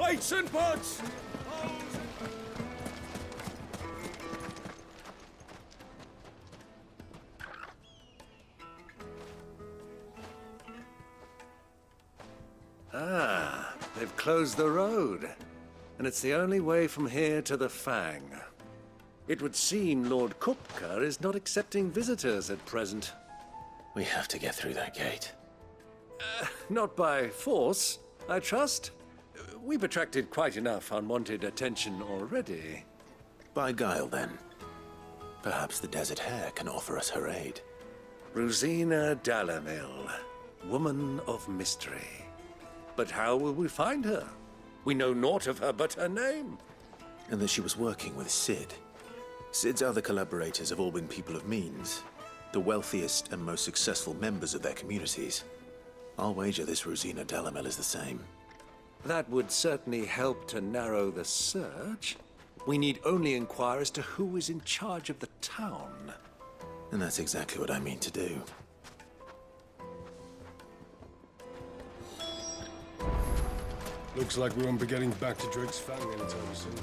Weights and butts! Ah, they've closed the road. And it's the only way from here to the Fang. It would seem Lord Kupka is not accepting visitors at present. We have to get through that gate. Not by force, I trust. We've attracted quite enough unwanted attention already. By guile, then. Perhaps the Desert Hare can offer us her aid. Rosina Dalamil, woman of mystery. But how will we find her? We know naught of her but her name. And that she was working with Sid. Sid's other collaborators have all been people of means, the wealthiest and most successful members of their communities. I'll wager this Rosina Dalamil is the same. That would certainly help to narrow the search. We need only inquire as to who is in charge of the town. And that's exactly what I mean to do. Looks like we won't be getting back to Drake's Fang anytime soon.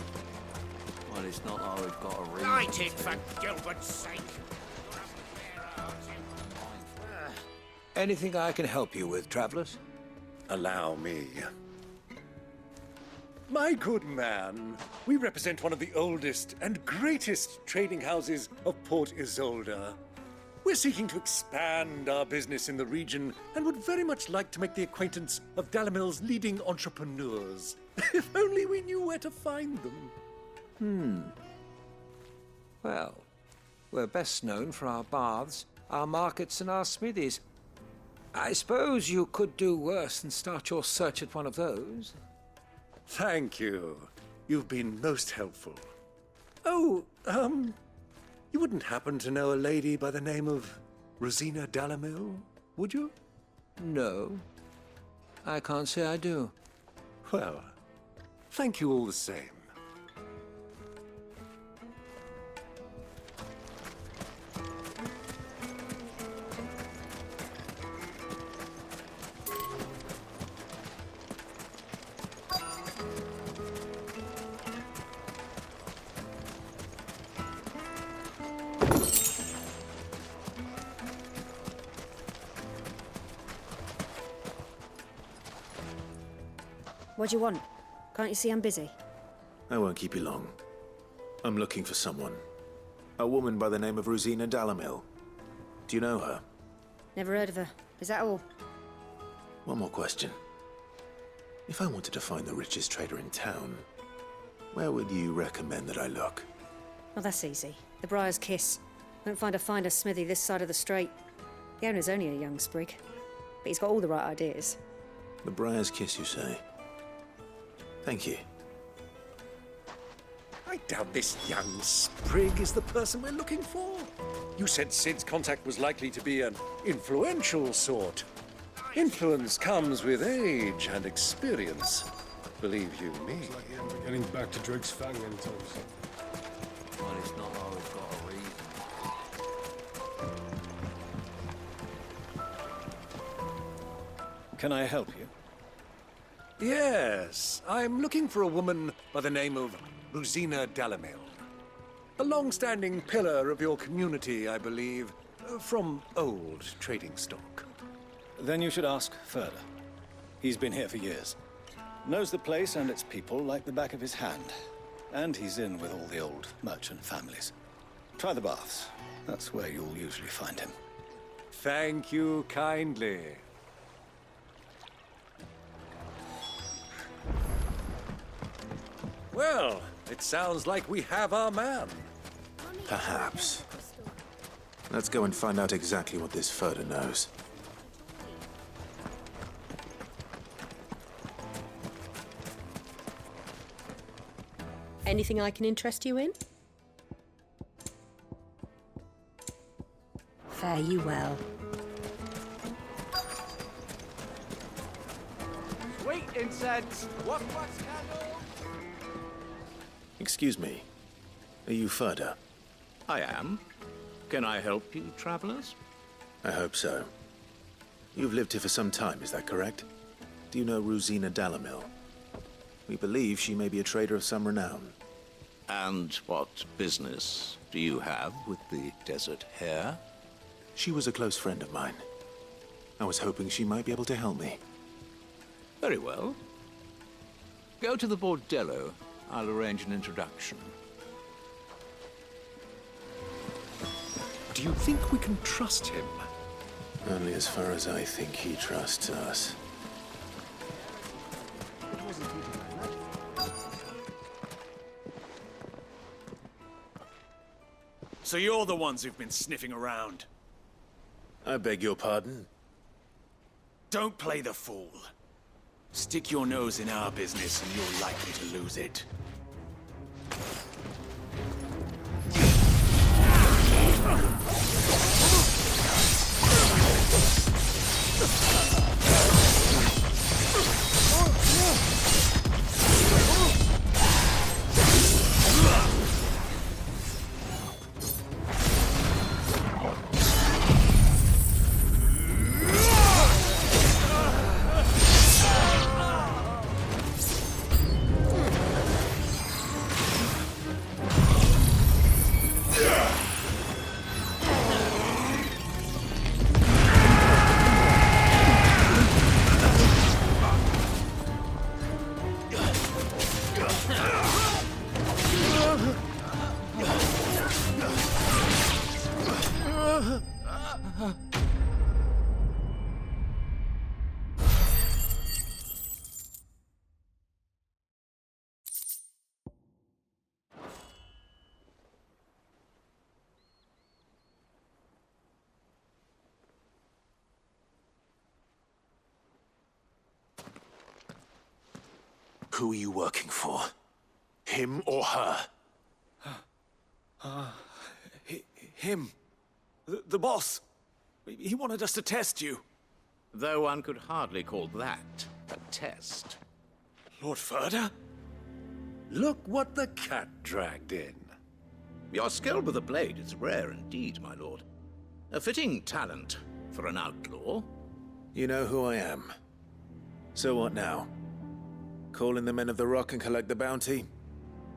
Well, it's not like we've got a reason. Light it, for Gilbert's sake! Anything I can help you with, travelers? Allow me. My good man, we represent one of the oldest and greatest trading houses of Port Isolde. We're seeking to expand our business in the region and would very much like to make the acquaintance of Dalamil's leading entrepreneurs. If only we knew where to find them. Well, we're best known for our baths, our markets, and our smithies. I suppose you could do worse than start your search at one of those. Thank you. You've been most helpful. Oh, you wouldn't happen to know a lady by the name of Rosina Dalamil, would you? No, I can't say I do. Well, thank you all the same. What do you want? Can't you see I'm busy? I won't keep you long. I'm looking for someone. A woman by the name of Rosina Dalamil. Do you know her? Never heard of her. Is that all? One more question. If I wanted to find the richest trader in town, where would you recommend that I look? Well, that's easy. The Briar's Kiss. Won't find a finer smithy this side of the strait. The owner's only a young sprig, but he's got all the right ideas. The Briar's Kiss, you say? Thank you. I doubt this young sprig is the person we're looking for. You said Sid's contact was likely to be an influential sort. Influence comes with age and experience. Believe you me. Looks like we won't be getting back to Drake's Fang anytime soon. Well, it's not like we've got a reason. Can I help you? Yes, I'm looking for a woman by the name of Rosina Dalamil. A long-standing pillar of your community, I believe, from old trading stock. Then you should ask further. He's been here for years. Knows the place and its people like the back of his hand. And he's in with all the old merchant families. Try the baths. That's where you'll usually find him. Thank you kindly. Well, it sounds like we have our man. Perhaps. Let's go and find out exactly what this Furter knows. Anything I can interest you in? Fare you well. Sweet incense! What's candle? Excuse me. Are you Furter? I am. Can I help you, travelers? I hope so. You've lived here for some time, is that correct? Do you know Rosina Dalamil? We believe she may be a trader of some renown. And what business do you have with the Desert Hare? She was a close friend of mine. I was hoping she might be able to help me. Very well. Go to the bordello. I'll arrange an introduction. Do you think we can trust him? Only as far as I think he trusts us. So you're the ones who've been sniffing around. I beg your pardon? Don't play the fool. Stick your nose in our business and you're likely to lose it. Who are you working for? Him or her? Him. The boss. He wanted us to test you. Though one could hardly call that a test. Lord Ferda? Look what the cat dragged in. Your skill with the blade is rare indeed, my lord. A fitting talent for an outlaw. You know who I am. So what now? Call in the men of the Rock and collect the bounty?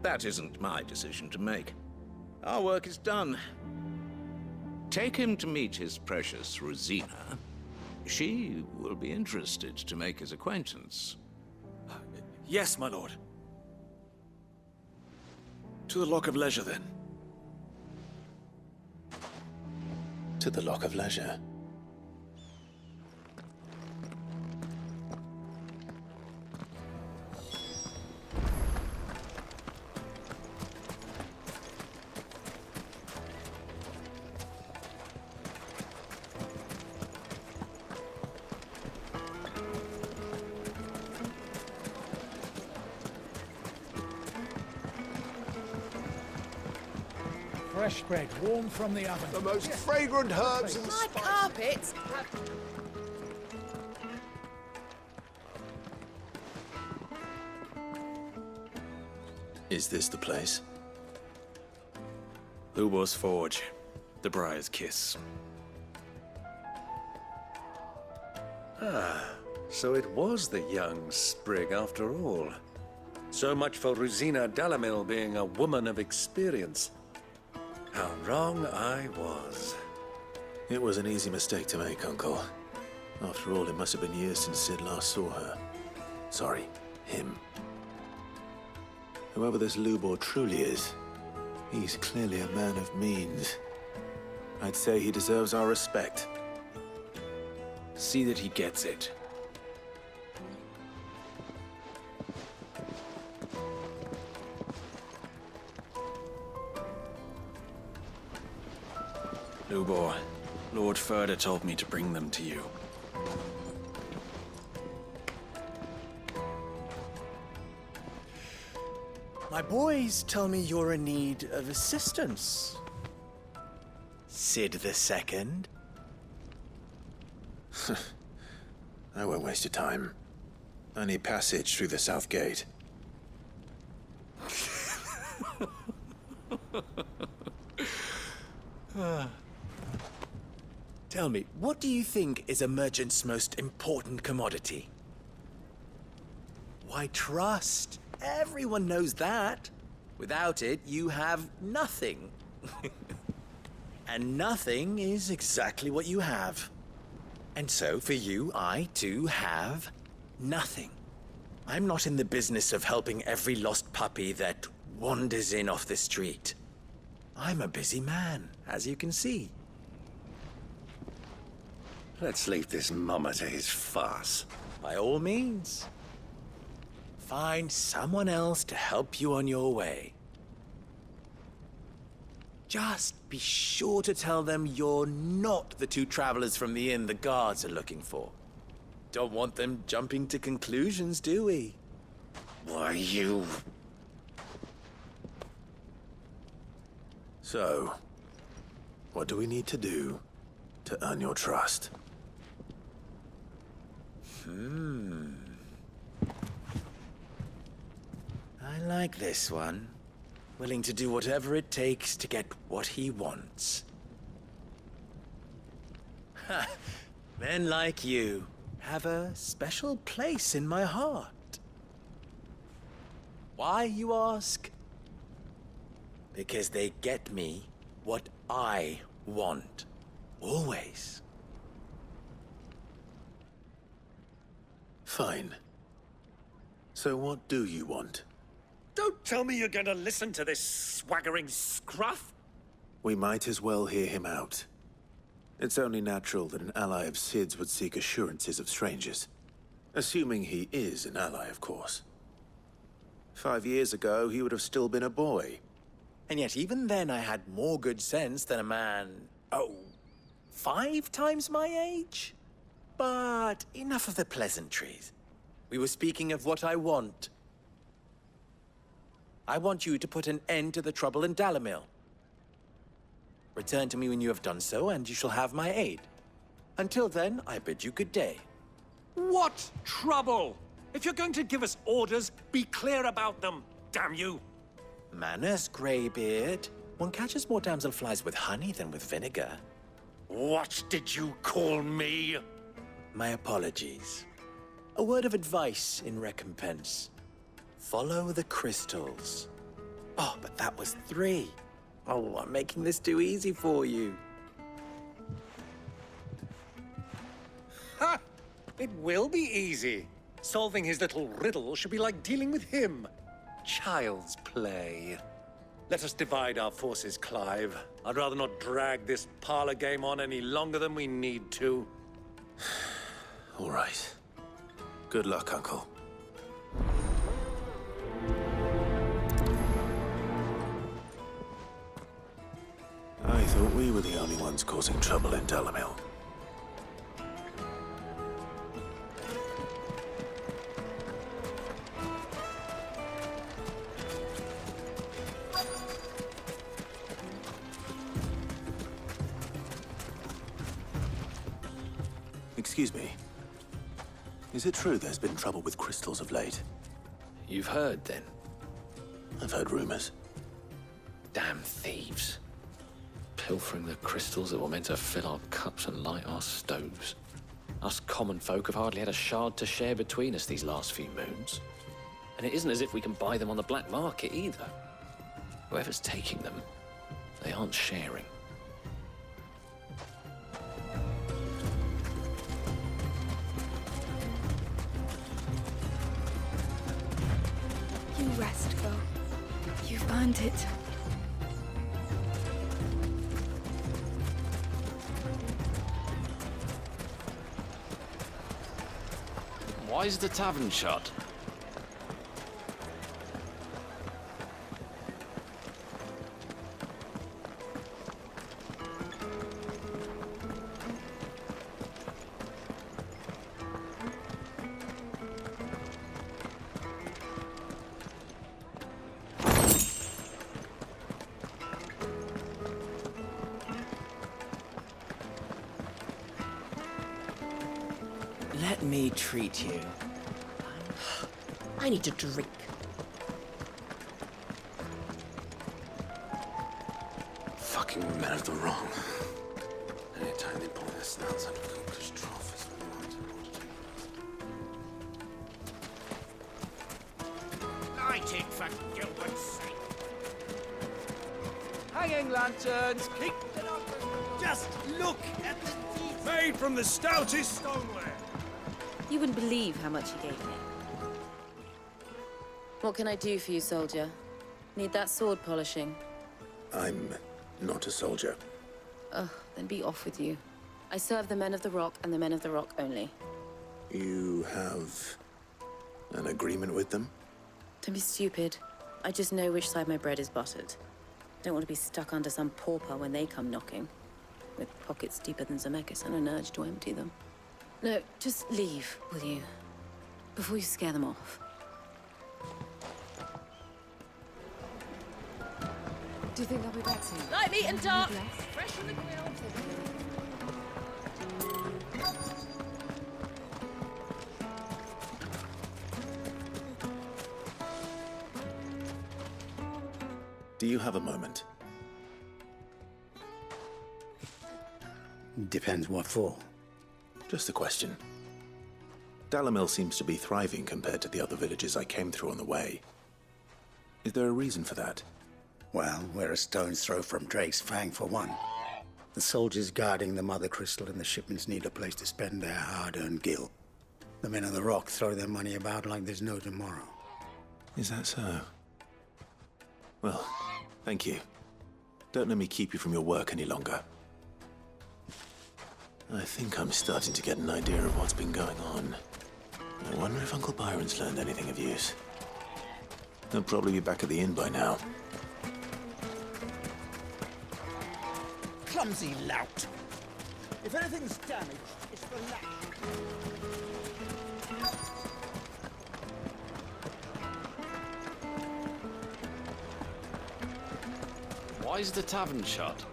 That isn't my decision to make. Our work is done. Take him to meet his precious Rosina. She will be interested to make his acquaintance. Yes, my lord. To the Lock of Leisure, then. To the Lock of Leisure. Fresh bread, warm from the oven. The most fragrant herbs and My carpets. Is this the place? Lubor's Forge. The Briar's Kiss. So it was the young sprig after all. So much for Rosina Dalamil being a woman of experience. How wrong I was. It was an easy mistake to make, Uncle. After all, it must have been years since Sid last saw her. Sorry, him. Whoever this Lubor truly is, he's clearly a man of means. I'd say he deserves our respect. See that he gets it. Lubor, Lord Ferda told me to bring them to you. My boys tell me you're in need of assistance. Sid the Second? I won't waste your time. I need passage through the south gate. Tell me, what do you think is a merchant's most important commodity? Why trust? Everyone knows that. Without it, you have nothing. And nothing is exactly what you have. And so, for you, I too have nothing. I'm not in the business of helping every lost puppy that wanders in off the street. I'm a busy man, as you can see. Let's leave this mummer to his farce. By all means. Find someone else to help you on your way. Just be sure to tell them you're not the two travelers from the inn the guards are looking for. Don't want them jumping to conclusions, do we? Why, you... So, what do we need to do to earn your trust? I like this one. Willing to do whatever it takes to get what he wants. Ha! Men like you have a special place in my heart. Why, you ask? Because they get me what I want. Always. Fine. So what do you want? Don't tell me you're going to listen to this swaggering scruff! We might as well hear him out. It's only natural that an ally of Sid's would seek assurances of strangers. Assuming he is an ally, of course. 5 years ago, he would have still been a boy. And yet even then I had more good sense than a man, 5 times my age? But enough of the pleasantries. We were speaking of what I want. I want you to put an end to the trouble in Dalamil. Return to me when you have done so, and you shall have my aid. Until then, I bid you good day. What trouble? If you're going to give us orders, be clear about them, damn you! Manners, Greybeard. One catches more damselflies with honey than with vinegar. What did you call me? My apologies. A word of advice in recompense. Follow the crystals. Oh, but that was 3. Oh, I'm making this too easy for you. Ha! It will be easy. Solving his little riddle should be like dealing with him. Child's play. Let us divide our forces, Clive. I'd rather not drag this parlor game on any longer than we need to. All right. Good luck, Uncle. I thought we were the only ones causing trouble in Dalamil. Excuse me. Is it true there's been trouble with crystals of late? You've heard, then? I've heard rumors. Damn thieves. Pilfering the crystals that were meant to fill our cups and light our stoves. Us common folk have hardly had a shard to share between us these last few moons. And it isn't as if we can buy them on the black market either. Whoever's taking them, they aren't sharing. You rest, Bo. You've earned it. Why is the tavern shut? Let me treat you. I need a drink. Fucking men of the wrong. Anytime they pull their snouts out of cookers trough is what they want to do. that Gilbert's sake. Hanging lanterns, keep it up. Just look at the teeth. Made from the stoutest stoneware. You wouldn't believe how much he gave me. What can I do for you, soldier? Need that sword polishing? I'm not a soldier. Ugh, then be off with you. I serve the men of the Rock and the men of the Rock only. You have an agreement with them? Don't be stupid. I just know which side my bread is buttered. Don't want to be stuck under some pauper when they come knocking. With pockets deeper than Zemeckis and an urge to empty them. No, just leave, will you? Before you scare them off. Do you think they'll be back soon? Light, meat, and dark! Yes. Fresh from the grill. Do you have a moment? Depends what for. Just a question. Dalamil seems to be thriving compared to the other villages I came through on the way. Is there a reason for that? Well, we're a stone's throw from Drake's Fang for one. The soldiers guarding the Mother Crystal and the shipments need a place to spend their hard-earned gil. The men of the Rock throw their money about like there's no tomorrow. Is that so? Well, thank you. Don't let me keep you from your work any longer. I think I'm starting to get an idea of what's been going on. I wonder if Uncle Byron's learned anything of use. He'll probably be back at the inn by now. Clumsy lout! If anything's damaged, it's the lash. Why is the tavern shut?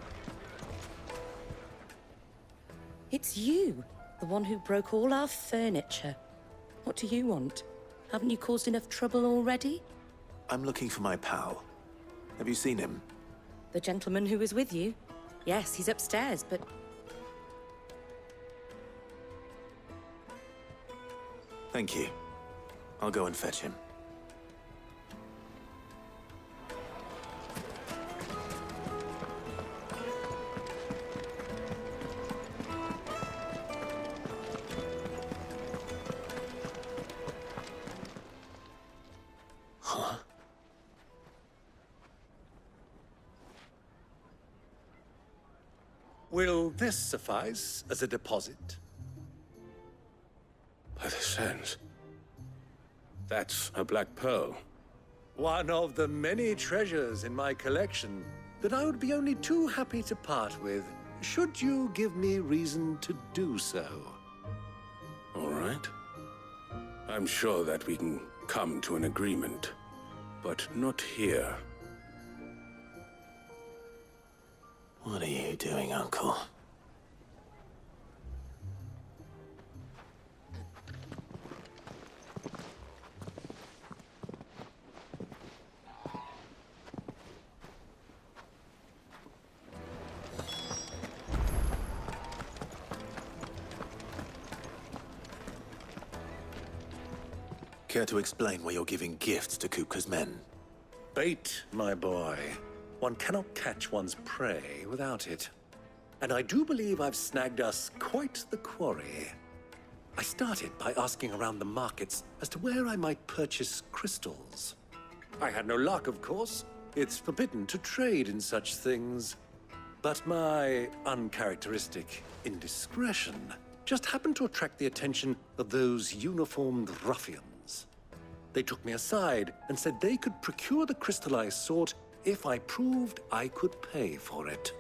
It's you, the one who broke all our furniture. What do you want? Haven't you caused enough trouble already? I'm looking for my pal. Have you seen him? The gentleman who was with you? Yes, he's upstairs, but... Thank you. I'll go and fetch him. Will this suffice as a deposit? By the sands. That's a black pearl. One of the many treasures in my collection that I would be only too happy to part with, should you give me reason to do so. All right. I'm sure that we can come to an agreement, but not here. What are you doing, Uncle? Care to explain why you're giving gifts to Kupka's men? Bait, my boy. One cannot catch one's prey without it. And I do believe I've snagged us quite the quarry. I started by asking around the markets as to where I might purchase crystals. I had no luck, of course. It's forbidden to trade in such things. But my uncharacteristic indiscretion just happened to attract the attention of those uniformed ruffians. They took me aside and said they could procure the crystal I sought if I proved I could pay for it.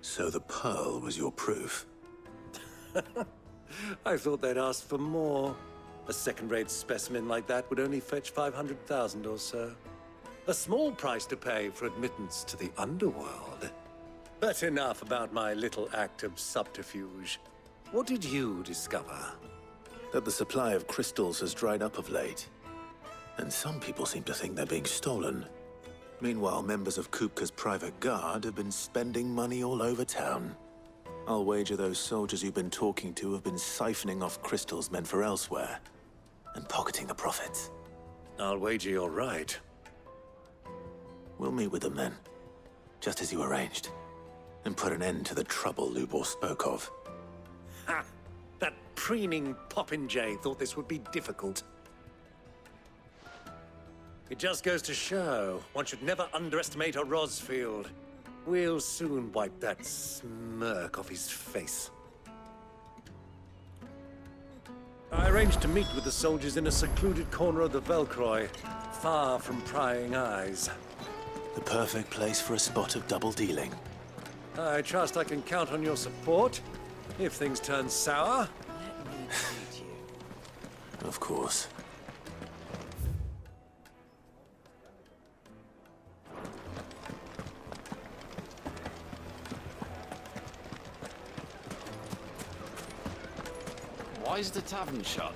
So the pearl was your proof? I thought they'd ask for more. A second-rate specimen like that would only fetch 500,000 or so. A small price to pay for admittance to the underworld. But enough about my little act of subterfuge. What did you discover? That the supply of crystals has dried up of late. And some people seem to think they're being stolen. Meanwhile, members of Kupka's private guard have been spending money all over town. I'll wager those soldiers you've been talking to have been siphoning off crystals meant for elsewhere, and pocketing the profits. I'll wager you're right. We'll meet with them then, just as you arranged, and put an end to the trouble Lubor spoke of. Ha! That preening popinjay thought this would be difficult. It just goes to show, one should never underestimate a Rosfield. We'll soon wipe that smirk off his face. I arranged to meet with the soldiers in a secluded corner of the Velcroy, far from prying eyes. The perfect place for a spot of double dealing. I trust I can count on your support, if things turn sour. Of course. Why is the tavern shut?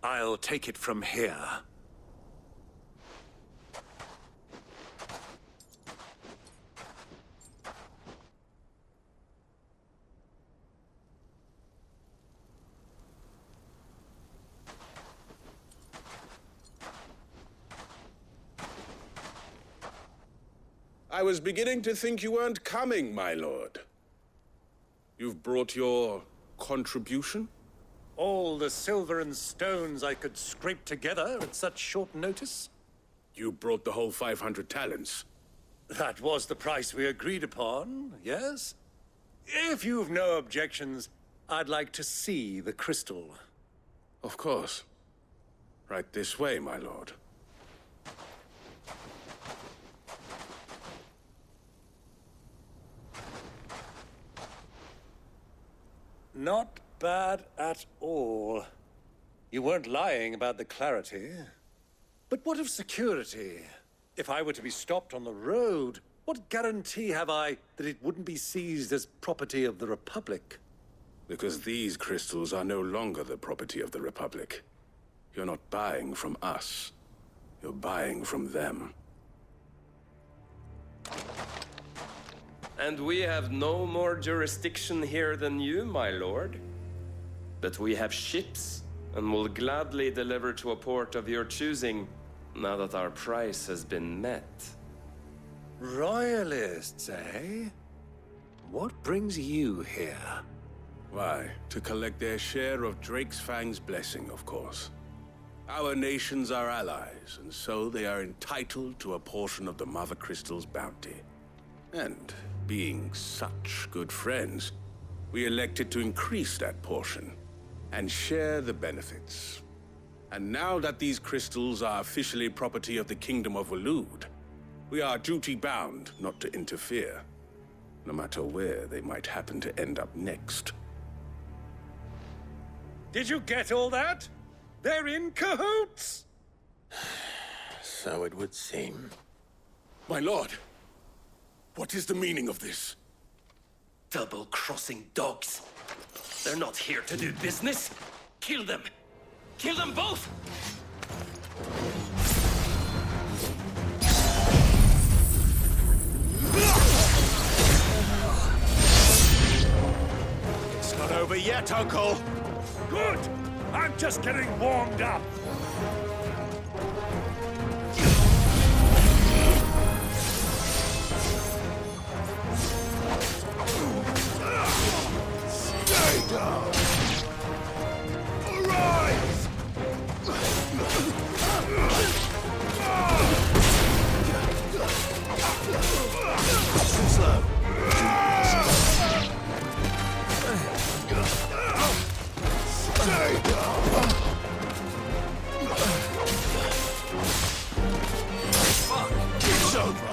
I'll take it from here. I was beginning to think you weren't coming, my lord. You've brought your contribution? All the silver and stones I could scrape together at such short notice? You brought the whole 500 talents. That was the price we agreed upon, yes? If you've no objections, I'd like to see the crystal. Of course. Right this way, my lord. Not bad at all. You weren't lying about the clarity. But what of security? If I were to be stopped on the road, what guarantee have I that it wouldn't be seized as property of the Republic? Because these crystals are no longer the property of the Republic. You're not buying from us. You're buying from them. And we have no more jurisdiction here than you, my lord. But we have ships, and will gladly deliver to a port of your choosing, now that our price has been met. Royalists, eh? What brings you here? Why, to collect their share of Drake's Fang's blessing, of course. Our nations are allies, and so they are entitled to a portion of the Mother Crystal's bounty. And, being such good friends, we elected to increase that portion and share the benefits. And now that these crystals are officially property of the Kingdom of Waloed, we are duty-bound not to interfere, no matter where they might happen to end up next. Did you get all that? They're in cahoots! So it would seem. My lord, what is the meaning of this? Double-crossing dogs. They're not here to do business. Kill them! Kill them both! It's not over yet, Uncle! Good! I'm just getting warmed up. Stay down! Arise! Too slow. Stay down! Fuck! It's over!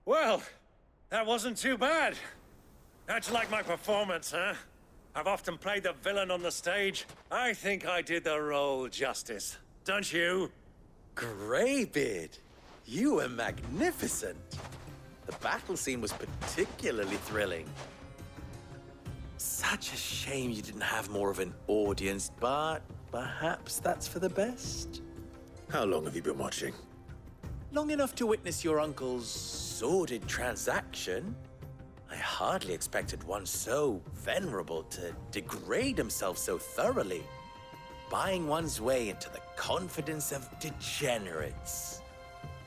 Well, that wasn't too bad. How'd you like my performance, huh? I've often played the villain on the stage. I think I did the role justice. Don't you? Greybeard, you were magnificent. The battle scene was particularly thrilling. Such a shame you didn't have more of an audience, but perhaps that's for the best. How long have you been watching? Long enough to witness your uncle's sordid transaction. I hardly expected one so venerable to degrade himself so thoroughly, buying one's way into the confidence of degenerates.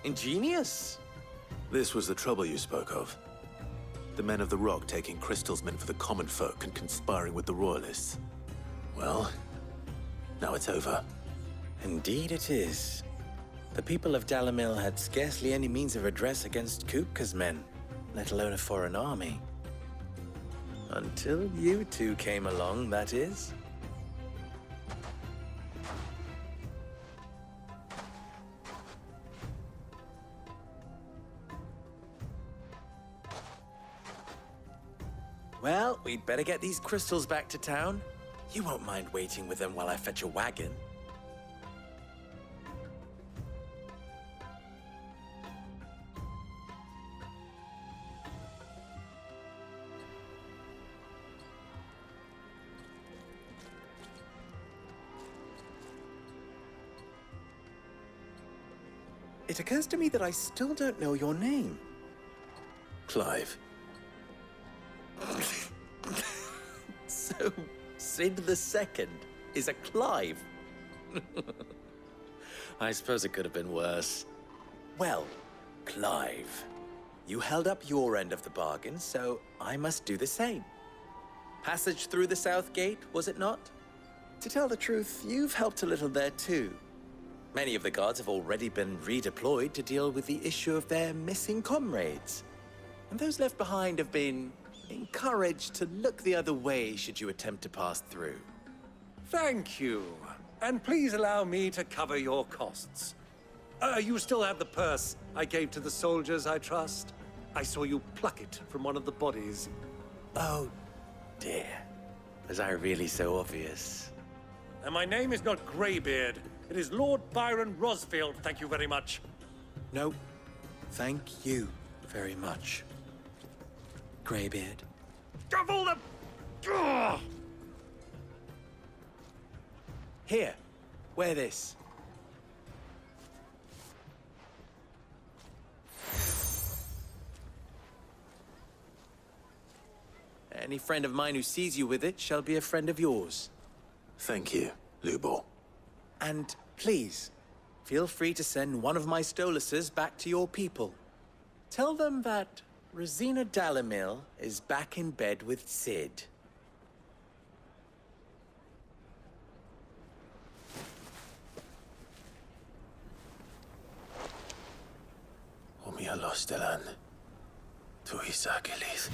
Ingenious. This was the trouble you spoke of. The men of the Rock taking crystals meant for the common folk and conspiring with the Royalists. Well, now it's over. Indeed it is. The people of Dalamil had scarcely any means of redress against Kupka's men, let alone a foreign army. Until you two came along, that is. Well, we'd better get these crystals back to town. You won't mind waiting with them while I fetch a wagon. It occurs to me that I still don't know your name. Clive. So, Sid the Second is a Clive. I suppose it could have been worse. Well, Clive, you held up your end of the bargain, so I must do the same. Passage through the South Gate, was it not? To tell the truth, you've helped a little there too. Many of the guards have already been redeployed to deal with the issue of their missing comrades. And those left behind have been encouraged to look the other way should you attempt to pass through. Thank you. And please allow me to cover your costs. You still have the purse I gave to the soldiers, I trust? I saw you pluck it from one of the bodies. Oh, dear. Was I really so obvious? And my name is not Greybeard. It is Lord Byron Rosfield, thank you very much. No, thank you very much, Greybeard. Of all the Here, wear this. Any friend of mine who sees you with it shall be a friend of yours. Thank you, Lubor. And please, feel free to send one of my Stoluses back to your people. Tell them that Rosina Dalamil is back in bed with Sid. Omia los delan. Tu isakelis.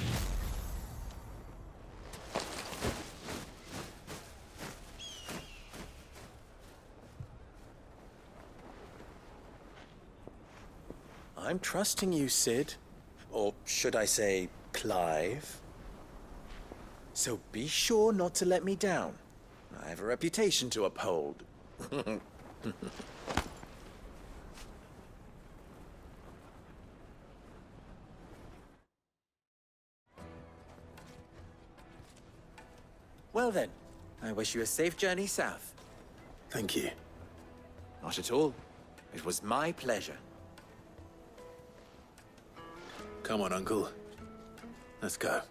I'm trusting you, Sid. Or should I say, Clive? So be sure not to let me down. I have a reputation to uphold. Well then, I wish you a safe journey south. Thank you. Not at all. It was my pleasure. Come on, Uncle. Let's go.